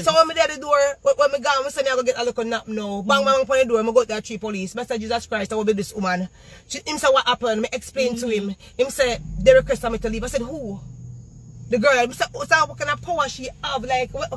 So when me there at the door, when me gone, I say I go get a look nap now. Bang bang on the door, I go to the 3 police. I say Jesus Christ, I will be this woman. Him say what happened, me explain to him. Him say they requested me to leave. I said who? The girl, I said, what kind of power she have? Like, what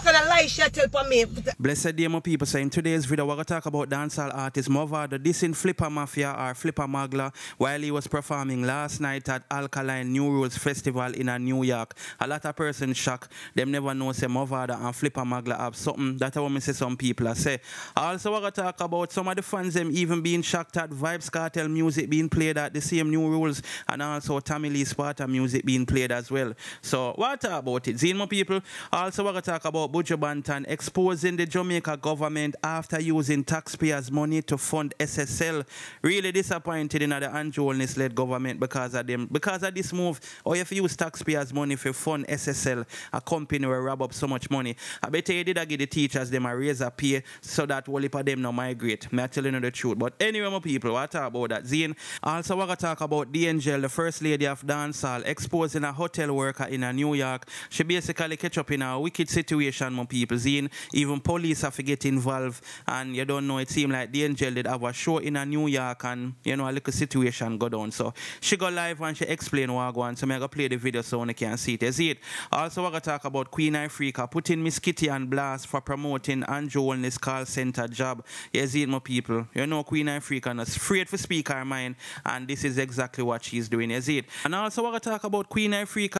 kind of lies she tell for me? Blessed day, my people. So in today's video, we're going to talk about dancehall artist Mavado dissing Flippa Mafia or Flippa Magla while he was performing last night at Alkaline New Rules Festival in New York. A lot of persons shocked. Them never know say Mavado and Flippa Magla have something. That's what I say some people I say. Also, we're going to talk about some of the fans them even being shocked at Vibes Cartel music being played at the same New Rules, and also Tammy Lee Sparta music being played as well. So, what about it? Zine, my people. Also, we're going to talk about Buju Banton exposing the Jamaica government after using taxpayers' money to fund SSL. Really disappointed in the Anjolness-led government because of them. Because of this move, or if you use taxpayers' money for fund SSL, a company will rob up so much money. I bet you did give the teachers them a raise a pay so that all of them not migrate. I'm telling you the truth. But anyway, my people, what about that? Zine. Also, we're going to talk about the Angel, the first lady of dancehall, exposing a hotel worker in New York. She basically catch up in a wicked situation, my people. Zine, even police have to get involved, and you don't know, it seems like the Angel did have a show in New York, and you know, a little situation go down. So she go live and she explain what go on. So I'm going to play the video so you can see it. You see it? Also, we're going to talk about Queen Ifrica putting Miss Kitty on blast for promoting Andrew Wellness call center job. You see it, my people? You know, Queen Ifrica is afraid to speak her mind, and this is exactly what she's doing. You see it? And also, we're going to talk about Queen Ifrica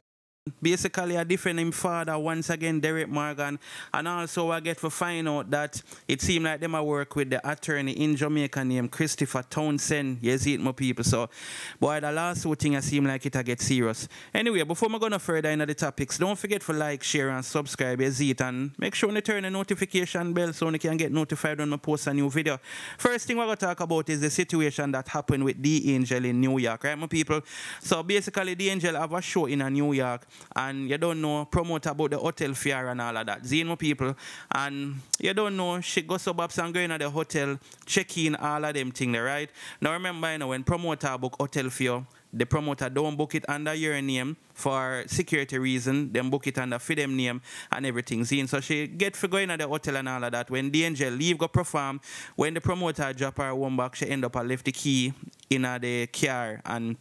basically a defending father once again, Derek Morgan, and also I get to find out that it seemed like them I work with the attorney in Jamaica named Christopher Townsend. You see it, my people. So boy, the last two thing I seem like it I get serious. Anyway, before I go further into the topics, don't forget to like, share and subscribe, you see it, and make sure you turn the notification bell so you can get notified when I post a new video. First thing we're going to talk about is the situation that happened with The Angel in New York, right, my people? So basically The Angel have a show in New York, and you don't know, promote about the hotel fare and all of that. Zine, my people. And you don't know, she goes suburbs and go in at the hotel, check in all of them things, right? Now remember, you know, when promoter book hotel fare, the promoter don't book it under your name for security reason. Them book it under for them name and everything. Zine. So she get for going at the hotel and all of that. When the Angel leave go perform, when the promoter drop her one back, she end up and left the key in the car, and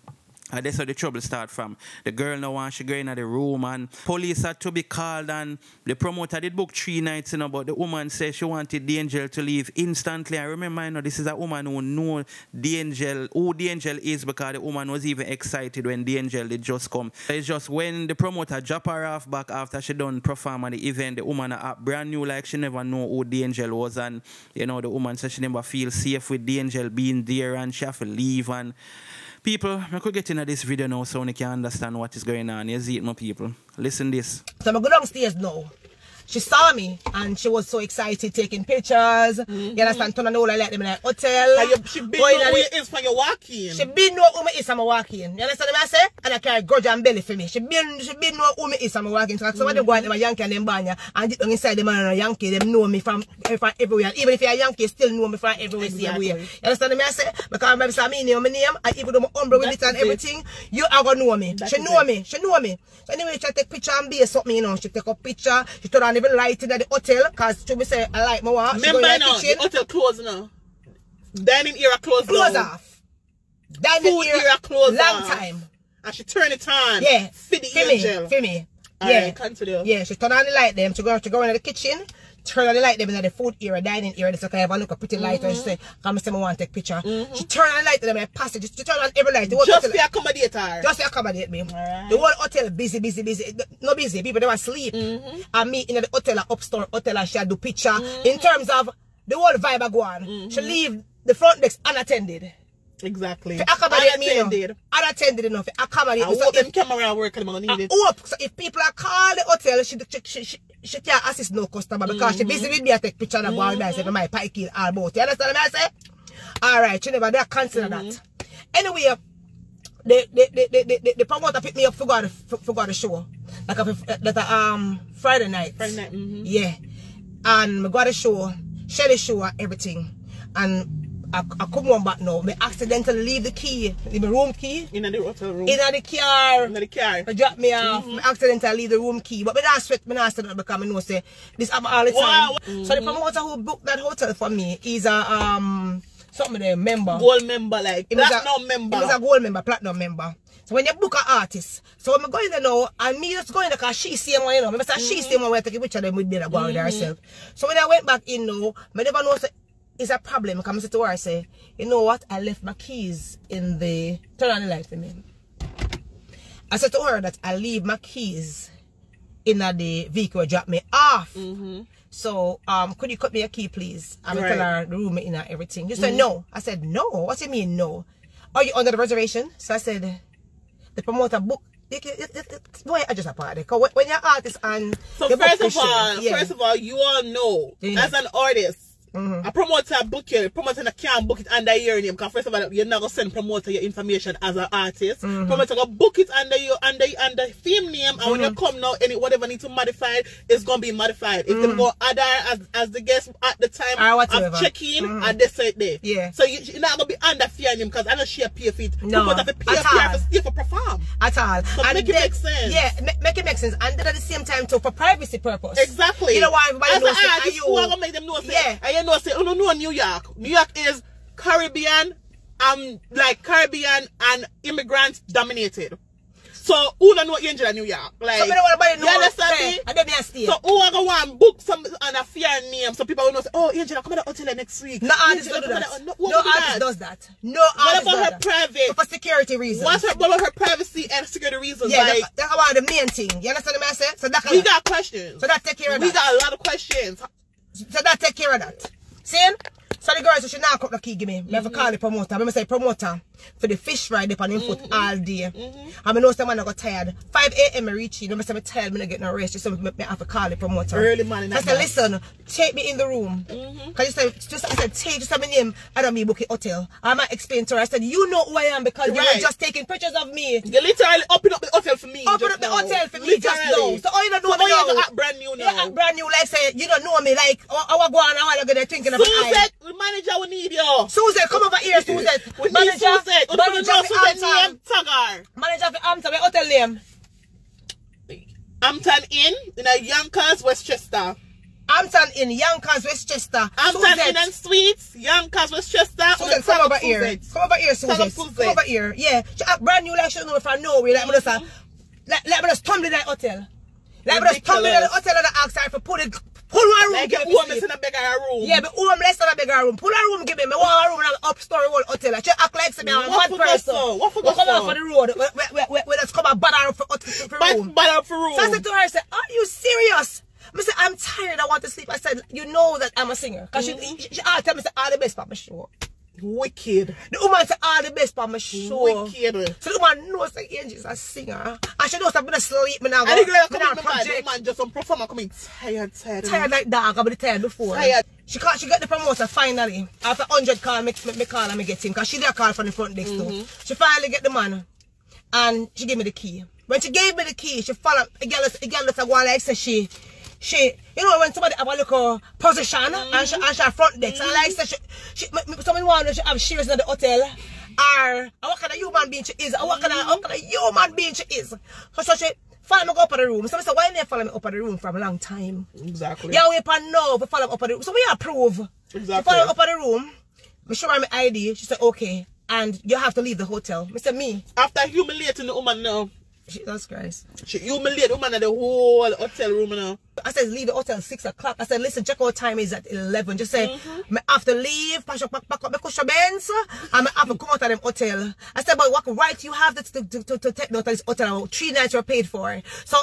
that's how the trouble start from. The girl now wants she go in the room, and police had to be called, and the promoter did book 3 nights, you know, but the woman said she wanted the Angel to leave instantly. I remember, you know, this is a woman who know the Angel, who the Angel is, because the woman was even excited when the Angel did just come. It's just when the promoter drop her off back after she done perform at the event, the woman act brand new, like she never know who the Angel was, and you know, the woman said she never feel safe with the Angel being there, and she have to leave. And people, I could get into this video now so you can understand what is going on. You see it, my people. Listen this. So I go downstairs now. She saw me and she was so excited taking pictures. You understand? Turn on the whole like them in the hotel. She been know who you is when you walk in. She been know who me is when I walk in. You understand what I say? And I carry grudge and belly for me. She been know who me is when I walk in. So somebody go out them a Yankee and them banya and inside them and a Yankee, them know me from everywhere. Even if you're a Yankee, still know me from everywhere. Exactly. You understand what I say? Because maybe say me name, and even though my umbrella with it and everything, you are gonna know me. She know me. She know me. So anyway, she take picture and base something, you know. She take a picture. She turn on even light in the hotel, because to me say I like my work. Remember now, the hotel closed now. Dining area closed off. Dining area closed long time. And she turn it on. Yeah. For the Angel. For me. Yeah. Continue. Yeah, she turn on the light them. She go in the kitchen. Turn on the light them in the food area, dining area. So I have a look a pretty light and she say, come and say I want to take picture. She turn on the light them in the passage. She turn on every light. Just to accommodate her. Just to accommodate me. Right. The whole hotel busy. No busy. People they were asleep. And me in the hotel upstore hotel she do picture. In terms of the whole vibe I go on. She leave the front desk unattended. Exactly. For accommodate me, unattended enough. For accommodate me. I hope them camera work and I'm gonna need it. Hope. So if people are call the hotel, she can't assist no customer because she busy with me. I take picture and go on and say my pike kill all about. You understand what I say? Alright, she never consider that. Anyway, the promoter picked me up for the show. Like Friday night. Friday night. Yeah. And I got the show, share the show and everything. And come on back now. I accidentally leave the key, leave my room key. In the hotel room. In the car. In the car. I drop me off. I accidentally leave the room key. But I don't sweat, I don't say because I know say this happen all the time. So the promoter who booked that hotel for me is a something of the member. Gold member, like platinum member. He was a gold member, platinum member. So when you book an artist, so when I go in there now, and me just going there because she see one, you know. I say she see one, I take a picture of them with me and go with herself. So when I went back in now, I never know it's a problem. Because I say to her, I say, you know what? I left my keys in the... Turn on the light for me. I said to her that I leave my keys in the vehicle, drop me off. So, could you cut me a key, please? I'm going to tell her the room in and everything. You said no. I said, no. What do you mean, no? Are you under the reservation? So I said, the promoter book. Boy, I just a part because when you're artist and so first of all, you all know as an artist, a promoter book you, promoter can't book it under your name because first of all, you're not gonna send promoter your information as an artist. Promoter gonna book it under your under theme name, and when you come now, whatever need to modify it, it's gonna be modified. If they go other as the guest at the time of check-in, and they say it there. Yeah. So you're not gonna be under fear name because I don't share pay for it. No, promoter have to pay for stay for perform. At all. So and make it make sense. Yeah, make it make sense. And then at the same time too for privacy purpose. Exactly. You know why everybody as knows an artist, who are gonna make them know you know, say, oh no, New York. New York is Caribbean, like Caribbean and immigrant dominated. So who don't know Angel in New York? Like, so nobody know. You understand me? And then me stay. So who are gonna want to book some on a fair name so people will know say, oh, Angel, come to the hotel next week. No artist does that. No artist does that. No artist does that. What about her private? For security reasons. What about her privacy and security reasons? Yeah, like, that's about the main thing. You understand what I say? So that we got questions. So that take care of that. We got a lot of questions. So that take care of that. See? So the girls should now cut the key, give me. I have to call the promoter. I'm say promoter for the fish ride up on him foot all day. I know someone got tired. 5 a.m. I reach you. I say I'm tired, I'm not getting no rest. Just so I have to call the promoter. Early morning. I said, listen, take me in the room. Because I said, take just my name. I don't mean book a hotel. I might explain to her. I said, you know who I am because you were just taking pictures of me. You literally open up the hotel for me. Open up the hotel for me just now. So all you don't know me now. You act brand new now. You act brand new like say, you don't know me like, I was going on while ago thinking about Suzette, the manager will need you. Suzette, come over here, Suzette. We need Suzette. Manager of Hampton, what hotel name? Hampton Inn in a Yonkers, Westchester. Hampton Inn, Yonkers, Westchester. Hampton Inn and Suites, Yonkers, Westchester. Suzette, come over here. Come over here, Suzette. Come over here. Yeah, she act brand new like she don't know from nowhere. Like me just tumble in that hotel. Like me just tumble in the hotel and ask her for pull one room. Like get homeless in a bigger room. Yeah, but homeless in a bigger room. Pull a room, give me. I want a room in an upstory whole hotel. She act like me I'm a mad person. What for? Come out for the road. We just come and bad her for room. Bad her for room. So I said to her, I said, are you serious? I said, I'm tired. I want to sleep. I said, you know that I'm a singer. Because she all tell me, say, all the best for my show. Wicked. The woman said all the best for my show. Wicked. So the woman knows that Angel's a singer. And she knows I'm going to sleep. And the girl coming the man just some performer coming tired. Tired like dog. I've been tired before. Tired. She got the promoter finally. After 100 call, me call and me get him. Because she did a call from the front desk too. She finally get the man. And she gave me the key. When she gave me the key, she followed a girl that's a one like say she, you know, when somebody have a little position and she front deck, and like someone want to have shares in the hotel, or what kind of human being she is, or what kind of human being she is. So she follow me go up in the room. So I said, why didn't you follow me up in the room for a long time? Exactly. Yeah, we pan now to follow me up in the room. So we approve. Exactly. She follow me up in the room. I show her my ID. She said, okay, and you have to leave the hotel. I said, me. After humiliating the woman now. Jesus Christ. She humiliated the woman at the whole hotel room now. I said, leave the hotel at 6 o'clock. I said, listen, check out time is at 11. Just say, I have to leave, pack up my cushion Benz, and I have to come out of them hotel. I said, but what right you have to take note of this hotel? 3 nights you're paid for. So,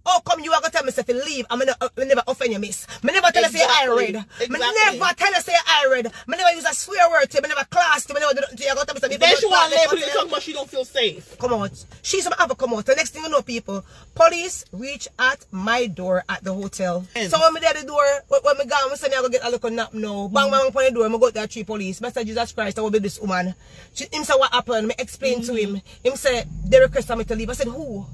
how come you are going to tell me if you leave? I never offend you, miss. I never tell you say I read. I never tell you say I read. I never use a swear word to you. I never class to you. I never do nothing to you. Tell me then she want to label you talking about she don't feel safe. Come out. She's going to have to come out. The next thing you know, people, police reach at my door at the hotel. So when I at the door, when I go, I say I go get a look on nap now. Bang, bang, on the door, I go to 3 police. I say, Jesus Christ, I will be this woman. Him say what happened. I explain to him. Him say, they requested me to leave. I said, who?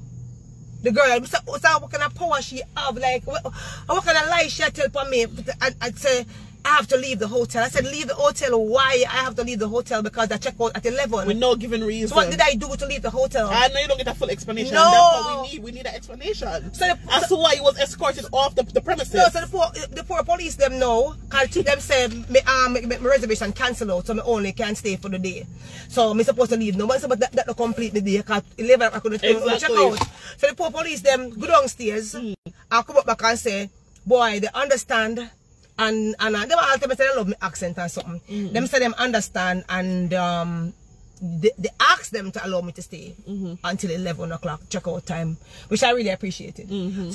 The girl, I said, what kind of power she have? Like, what kind of lies she tell for me? I say, I have to leave the hotel. I said, leave the hotel. Why I have to leave the hotel? Because I check out at 11. With no given reason. So what did I do to leave the hotel? I know you don't get a full explanation. No. That's what we need. We need an explanation. So as to why he was escorted off the premises. No, so the poor police them know. Because them say, my reservation cancel out, so I only can stay for the day. So I'm supposed to leave. No one said, but that not complete the day. Because 11 I couldn't check out. So the poor police them go downstairs. I come up back and say, boy, they understand. And them all tell me they love my accent and something. Them say them understand and they ask them to allow me to stay until 11 o'clock checkout time, which I really appreciated.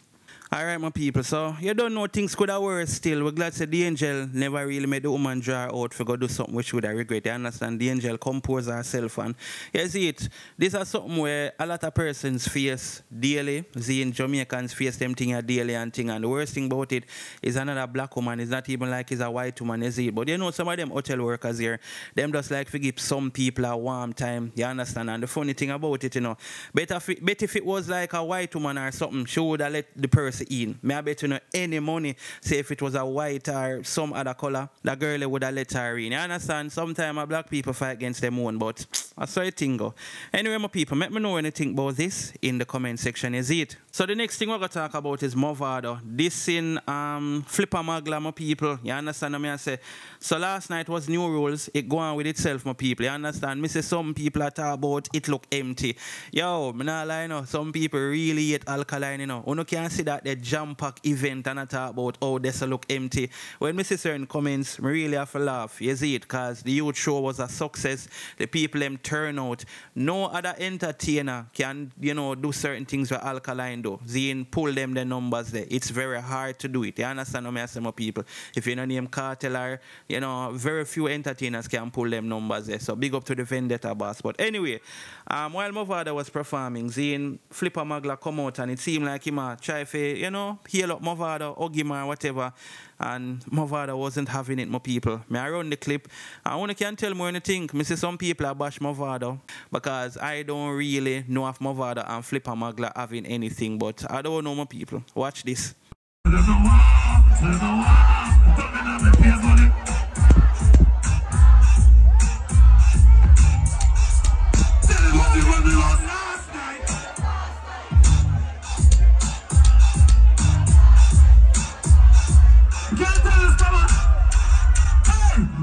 All right, my people. So, you don't know things could have worse still. We're glad that the angel never really made the woman draw out for go do something which would have regret. You understand? The angel compose herself. And you see it. This is something where a lot of persons face daily. Seeing Jamaicans face them thing daily and thing. And the worst thing about it is another black woman. It's not even like it's a white woman. You see it. But you know, some of them hotel workers here, them just like to give some people a warm time. You understand? And the funny thing about it, you know, bet if it was like a white woman or something, she would have let the person in. Me I bet you know any money, say if it was a white or some other color, the girl would have let her in. You understand? Sometimes black people fight against them own, but I saw it thing go. Anyway, my people, let me know anything about this in the comment section, is it? So the next thing we're gonna talk about is Mavado. This in Flippa Magla, my people. You understand what I say? So last night was new rules. It go on with itself, my people. You understand? Me say some people are talk about it look empty. Yo, me not lie, no. Some people really hate alkaline, you know. You can't see that the jam-pack event and I talk about how this look empty. When me see certain comments, me really have to laugh. You see it? Because the youth show was a success. The people them turn out. No other entertainer can, you know, do certain things with alkaline though. Zine pull them the numbers there. It's very hard to do it. You understand what I say, my people? If you know name Cartel or, you know, very few entertainers can pull them numbers there. So big up to the Vendetta boss. But anyway, while Mavado was performing, Zine Flippa Magla come out and it seemed like him try to, you know, heal up Mavado, hug him or whatever. And Mavado wasn't having it, my people. Me I run the clip. I want to can tell me anything. Me see some people are bash Mavado because I don't really know if Mavado and Flippa Magla having anything, but I don't know, my people. Watch this.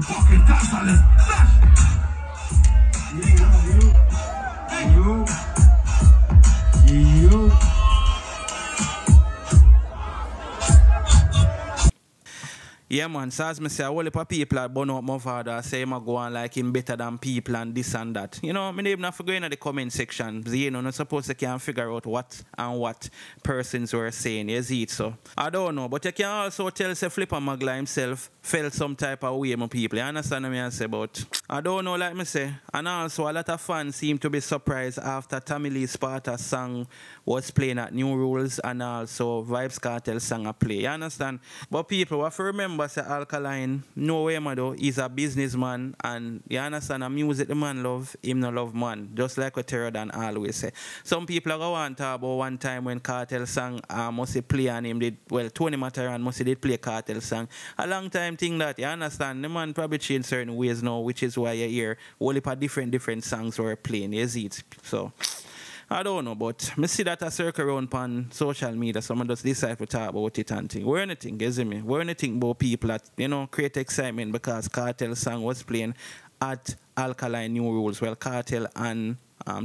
Fucking cancel it. You. Yeah, man. So as I say, a whole heap of people are born out Mavado say him go on like him better than people and this and that. You know, me name not for going in the comment section. You know, not supposed to can figure out what and what persons were saying. You see it, so I don't know. But you can also tell say Flippa Magla himself felt some type of way, my people. You understand what I say? But I don't know, like me say. And also a lot of fans seem to be surprised after Tammy Lee Sparta's song was playing at New Rules and also Vybz Kartel song a play. You understand? But people have to remember say Alkaline, no way Mado, he's a businessman and you understand the music the man love, him no love man. Just like what Terradan always say. Some people are going to talk about one time when Kartel song must play and him did, well, Tony Mataran must did play Kartel song. A long time thing that, you understand, the man probably changed certain ways now, which is why you hear all heap of different songs were playing, you see it. So I don't know, but I see that a circle around on social media, someone just decide to talk about it and think. We're anything, you see me? We're anything about people that, you know, create excitement because Kartel song was playing at Alkaline New Rules. Well, Kartel and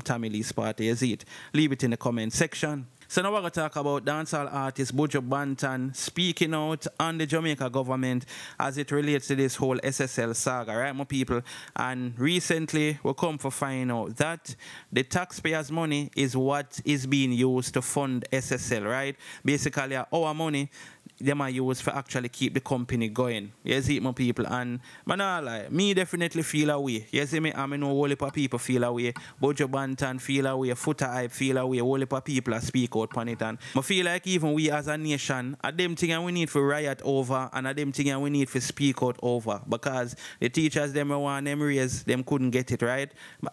Tammy Lee Sparta, you see it? Leave it in the comment section. So now we're going to talk about dancehall artist Buju Banton speaking out on the Jamaica government as it relates to this whole SSL saga, right, my people? And recently we come to find out that the taxpayers' money is what is being used to fund SSL, right? Basically, our money them are used for actually keep the company going. You see, my people, and man, like me definitely feel away. You see me, I know whole heap of people feel away. Buju Banton feel away. Footer Hype feel away. Whole heap of people speak out on it, and I feel like even we as a nation, are them things we need for riot over, and are them things we need for speak out over, because the teachers them want them raise, them couldn't get it right.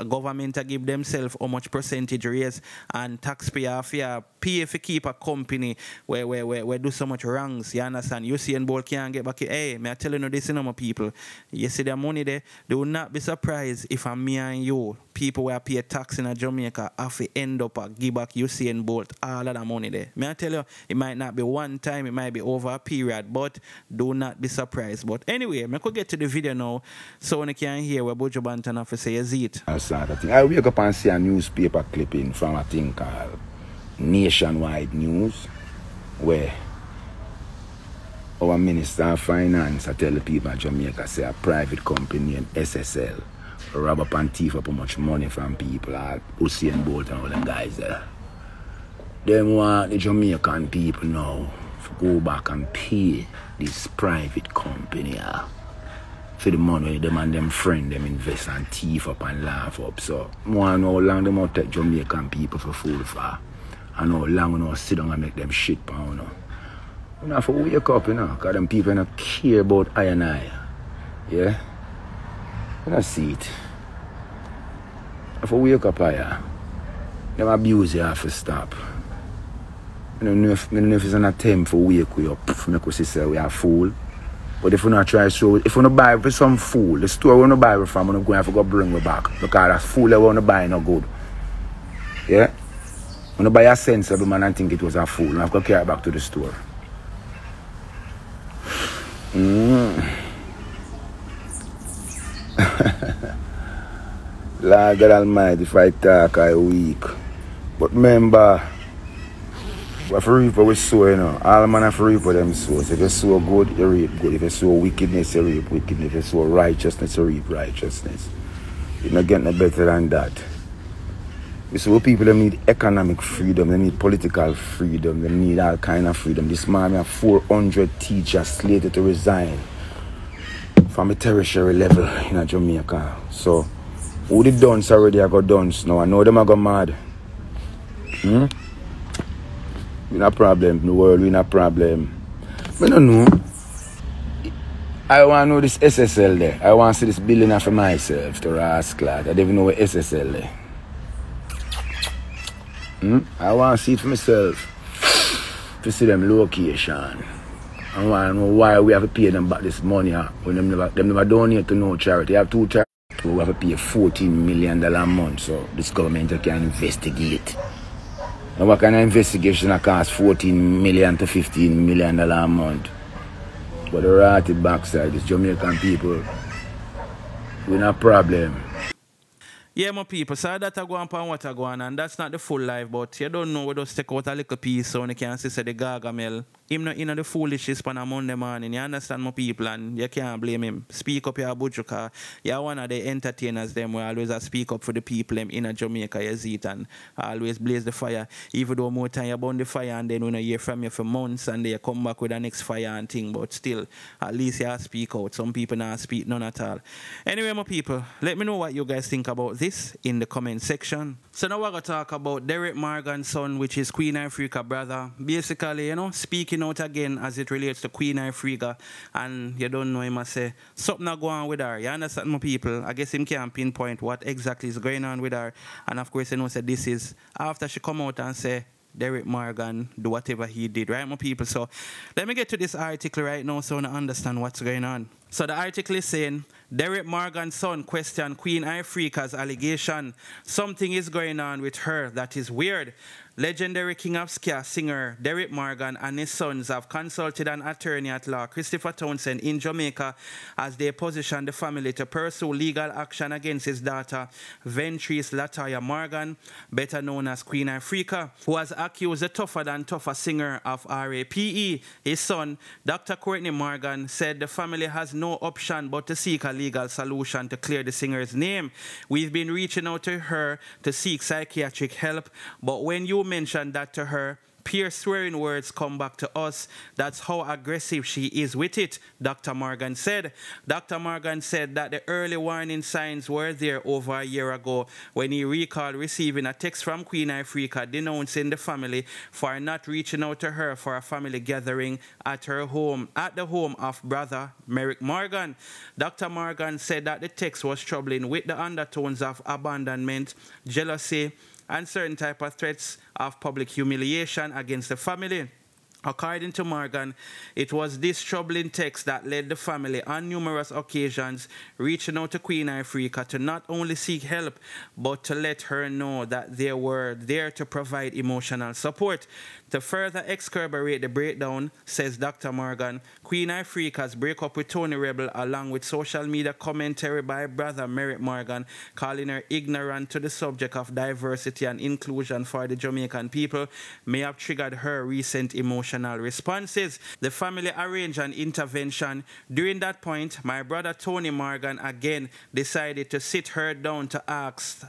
Government to give themselves how much percentage raise, and taxpayer fear pay if you keep a company where do so much wrong things. You understand? Usain Bolt can't get back. Hey, me I telling you this, you know, my people. You see the money there. They will not be surprised if I'm me and you, people who pay tax in Jamaica, have to end up give back Usain Bolt all of the money there. Me I tell you, it might not be one time, it might be over a period, but do not be surprised. But anyway, I could get to the video now so you can hear what Buju Banton have to say. Is it? I wake up and see a newspaper clipping from a thing called Nationwide News, where our Minister of Finance I tell the people in Jamaica say a private company named SSL rob up and thief up how much money from people, Usain Bolt and all them guys there. Them want the Jamaican people now to go back and pay this private company for the money them and them friend them invest and thief up and laugh up. So I want to know how long them will take Jamaican people for food for, and how long we know sit down and make them shit pound. You have to wake up, you know, because them people don't care about I and I. Yeah? You don't see it. You have to wake up higher. Them abuse you have to stop. I don't know if it's an attempt for wake you up, for make us say we are fool. But if we not try so, if we not buy for some fool, the store we not buy from, we're going to have to go bring it back. Because that fool that we want to buy no good. Yeah? When you buy a sensible man and think it was a fool, and I have to carry it back to the store. Lord God Almighty, if I talk, I weak. But remember, we have to reap what we sow, you know. All man have to reap what them sow. So if you sow good, you reap good. If you sow wickedness, you reap wickedness. If you sow righteousness, you reap righteousness. You're not getting no better than that. You see, people them need economic freedom, they need political freedom, they need all kind of freedom. This man have 400 teachers slated to resign from a tertiary level in Jamaica. So, who the dunce already I got dunce now? I know them I got mad. We not a problem, the world we not a problem. I don't know. I want to know this SSL there. I want to see this building for myself, to ask lad. I don't even know where SSL there. I want to see it for myself, to see them location. I want to know why we have to pay them back this money when them never donate to no charity. They have two charities, we have to pay $14 million a month, so this government can investigate. And what kind of investigation that costs $14 million to $15 million a month? But the right backside, this Jamaican people, we're not a problem. Yeah, my people, so that I go on and what I go on, and that's not the full life, but you don't know, we just take out a little piece so you can see the Gargamel. Him not in the foolishness on a Monday morning, you understand my people, and you can't blame him. Speak up your Buju, because you're one of the entertainers them who always speak up for the people them in Jamaica, you see it, and always blaze the fire. Even though more time you burn the fire and then when you hear from you for months and then you come back with the next fire and thing, but still, at least you speak out. Some people not speak none at all. Anyway, my people, let me know what you guys think about this in the comment section. So now we're going to talk about Derek Morgan's son, which is Queen Ifrica brother. Basically, you know, speaking out again as it relates to Queen Ifrica, and you don't know him, I say, something not going on with her. You understand, my people? I guess him can't pinpoint what exactly is going on with her. And of course, you know, say this is after she come out and say, Derek Morgan do whatever he did, right, my people? So let me get to this article right now so I understand what's going on. So the article is saying, Derek Morgan's son questioned Queen Ifrica's allegation. Something is going on with her that is weird. Legendary King of Ska singer Derek Morgan and his sons have consulted an attorney at law, Christopher Townsend, in Jamaica as they position the family to pursue legal action against his daughter, Ventrice Latoya Morgan, better known as Queen Ifrica, who has accused the tougher than tougher singer of RAPE. His son, Dr. Courtney Morgan, said the family has no option but to seek a legal solution to clear the singer's name. We've been reaching out to her to seek psychiatric help, but when you mentioned that to her, pure swearing words come back to us. That's how aggressive she is with it, Dr. Morgan said. Dr. Morgan said that the early warning signs were there over a year ago when he recalled receiving a text from Queen Ifrica denouncing the family for not reaching out to her for a family gathering at her home, at the home of brother Merrick Morgan. Dr. Morgan said that the text was troubling with the undertones of abandonment, jealousy, and certain type of threats of public humiliation against the family. According to Morgan, it was this troubling text that led the family on numerous occasions reaching out to Queen Ifrica to not only seek help, but to let her know that they were there to provide emotional support. To further exacerbate the breakdown, says Dr. Morgan, Queen Ifrica's breakup with Tony Rebel, along with social media commentary by brother Merrick Morgan, calling her ignorant to the subject of diversity and inclusion for the Jamaican people, may have triggered her recent emotional responses. The family arranged an intervention. During that point, my brother Tony Morgan again decided to sit her down to ask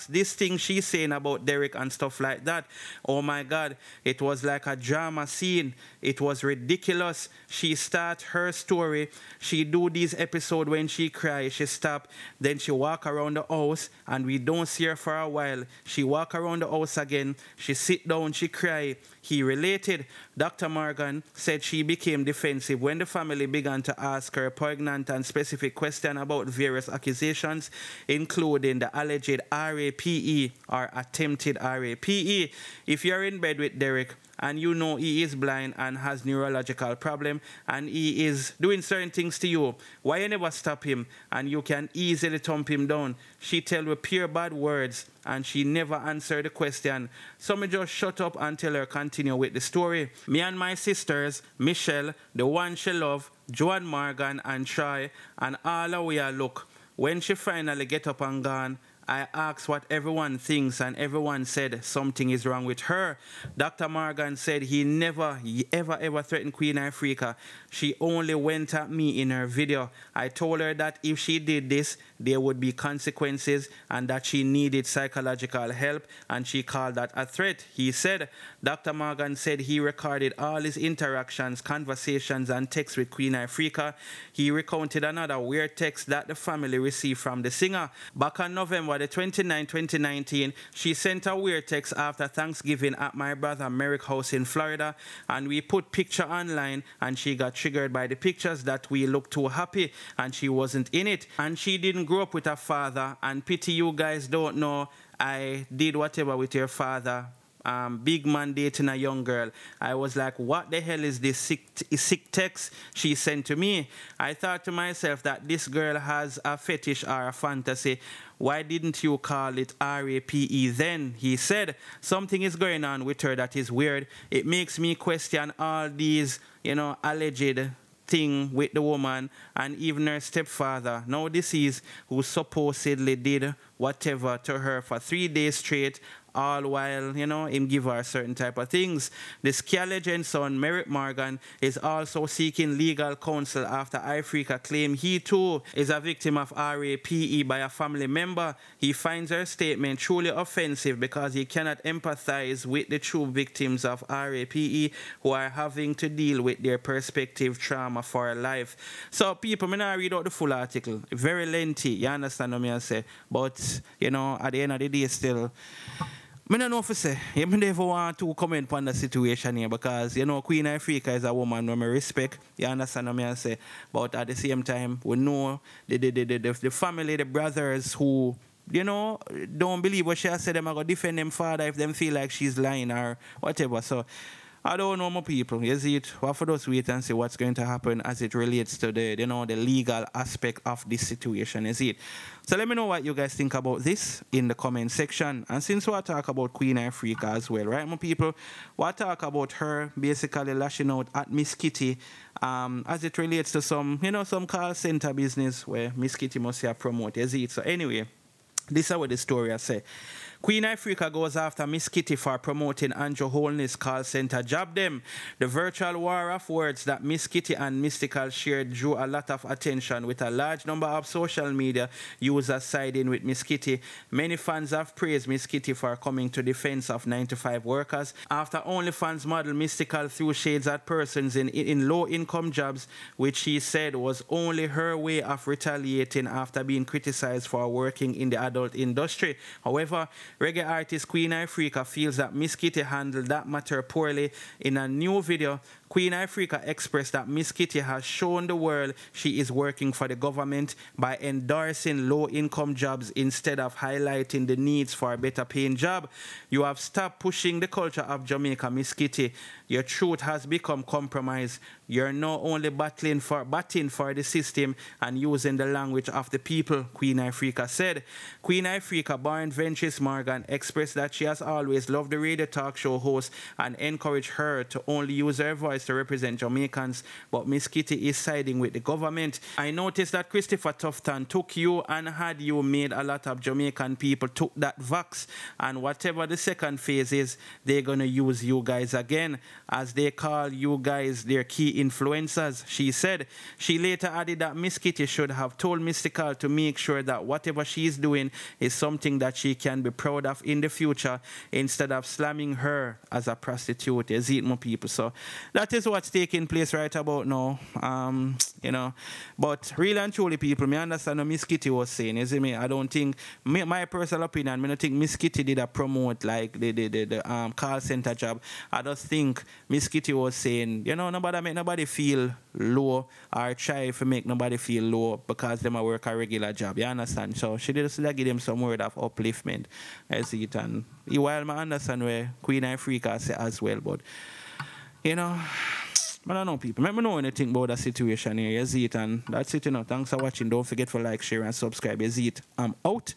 this thing she's saying about Derek and stuff like that. Oh my God, it was like a drama scene. It was ridiculous. She start her story. She do these episodes when she cry. She stop. Then she walk around the house and we don't see her for a while. She walk around the house again. She sit down. She cry. He related. Dr. Morgan said she became defensive when the family began to ask her poignant and specific questions about various accusations, including the alleged RAPE or attempted RAPE. If you're in bed with Derek and you know he is blind and has neurological problem and he is doing certain things to you, why you never stop him and you can easily thump him down? She tell with pure bad words and she never answered the question. So me just shut up and tell her continue with the story. Me and my sisters, Michelle, the one she love, Joan Morgan and Troy, and all the way I look. When she finally get up and gone, I asked what everyone thinks and everyone said something is wrong with her. Dr. Morgan said he never, ever threatened Queen Ifrica. She only went at me in her video. I told her that if she did this, there would be consequences and that she needed psychological help, and she called that a threat. He said, Dr. Morgan said he recorded all his interactions, conversations and texts with Queen Ifrica. He recounted another weird text that the family received from the singer. Back on November the 29th, 2019, she sent a weird text after Thanksgiving at my brother Merrick house in Florida, and we put picture online and she got triggered by the pictures that we looked too happy and she wasn't in it. And she didn't grow up with her father, and pity you guys don't know, I did whatever with your father. Big man dating a young girl. I was like, what the hell is this sick text she sent to me? I thought to myself that this girl has a fetish or a fantasy. Why didn't you call it RAPE then? He said, something is going on with her that is weird. It makes me question all these, alleged thing with the woman and even her stepfather, now deceased, who supposedly did whatever to her for 3 days straight, all while, him give her certain type of things. The Skia legend son, Merrick Morgan, is also seeking legal counsel after Ifrica claimed he too is a victim of RAPE by a family member. He finds her statement truly offensive because he cannot empathize with the true victims of RAPE who are having to deal with their perspective trauma for life. So people, me not read out the full article. Very lengthy, you understand what I say? But, at the end of the day still, I don't know if I say, I never want to comment on the situation here because, Queen Ifrica is a woman whom I respect, you understand what I say? But at the same time, we know the family, the brothers who, don't believe what she has said, them are going to defend them father if them feel like she's lying or whatever. So, I don't know, my people. You see it? Well, for us wait and see what's going to happen as it relates to the legal aspect of this situation. You see it? So let me know what you guys think about this in the comment section. And since we talk about Queen Ifrica as well, right, my people? We'll talk about her basically lashing out at Miss Kitty as it relates to some, some call center business where Miss Kitty must have promoted. You see it? So anyway, this is what the story I say. Queen Ifrica goes after Miss Kitty for promoting Andrew Holness call center job them. The virtual war of words that Miss Kitty and Mystical shared drew a lot of attention, with a large number of social media users siding with Miss Kitty. Many fans have praised Miss Kitty for coming to defense of 9-to-5 workers. After OnlyFans model Mystical threw shades at persons in low-income jobs, which she said was only her way of retaliating after being criticized for working in the adult industry. However, reggae artist Queen Ifrica feels that Miss Kitty handled that matter poorly. In a new video, Queen Ifrica expressed that Miss Kitty has shown the world she is working for the government by endorsing low-income jobs instead of highlighting the needs for a better-paying job. You have stopped pushing the culture of Jamaica, Miss Kitty. Your truth has become compromised. You're now only batting for the system and using the language of the people, Queen Ifrica said. Queen Ifrica, born Ventris Morgan, expressed that she has always loved the radio talk show host and encouraged her to only use her voice to represent Jamaicans, but Miss Kitty is siding with the government. I noticed that Christopher Tufton took you and had you made a lot of Jamaican people took that vax, and whatever the second phase is, they're going to use you guys again, as they call you guys their key influencers, she said. She later added that Miss Kitty should have told Mystical to make sure that whatever she is doing is something that she can be proud of in the future, instead of slamming her as a prostitute. You see it, my people. So that is what's taking place right about now. You know, but really and truly, people, me understand what Miss Kitty was saying. You see me? I don't think, my personal opinion, I don't think Miss Kitty did a promote like the call center job. I just think Miss Kitty was saying, you know, nobody make nobody feel low or try to make nobody feel low because them work a regular job. You understand? So she just like give them some word of upliftment. I see it, and while I understand where Queen Ifrica say as well, but you know, I don't know, people. Let me know anything about the situation here. You see it, and that's it, you know. Thanks for watching. Don't forget to like, share, and subscribe. You see it. I'm out.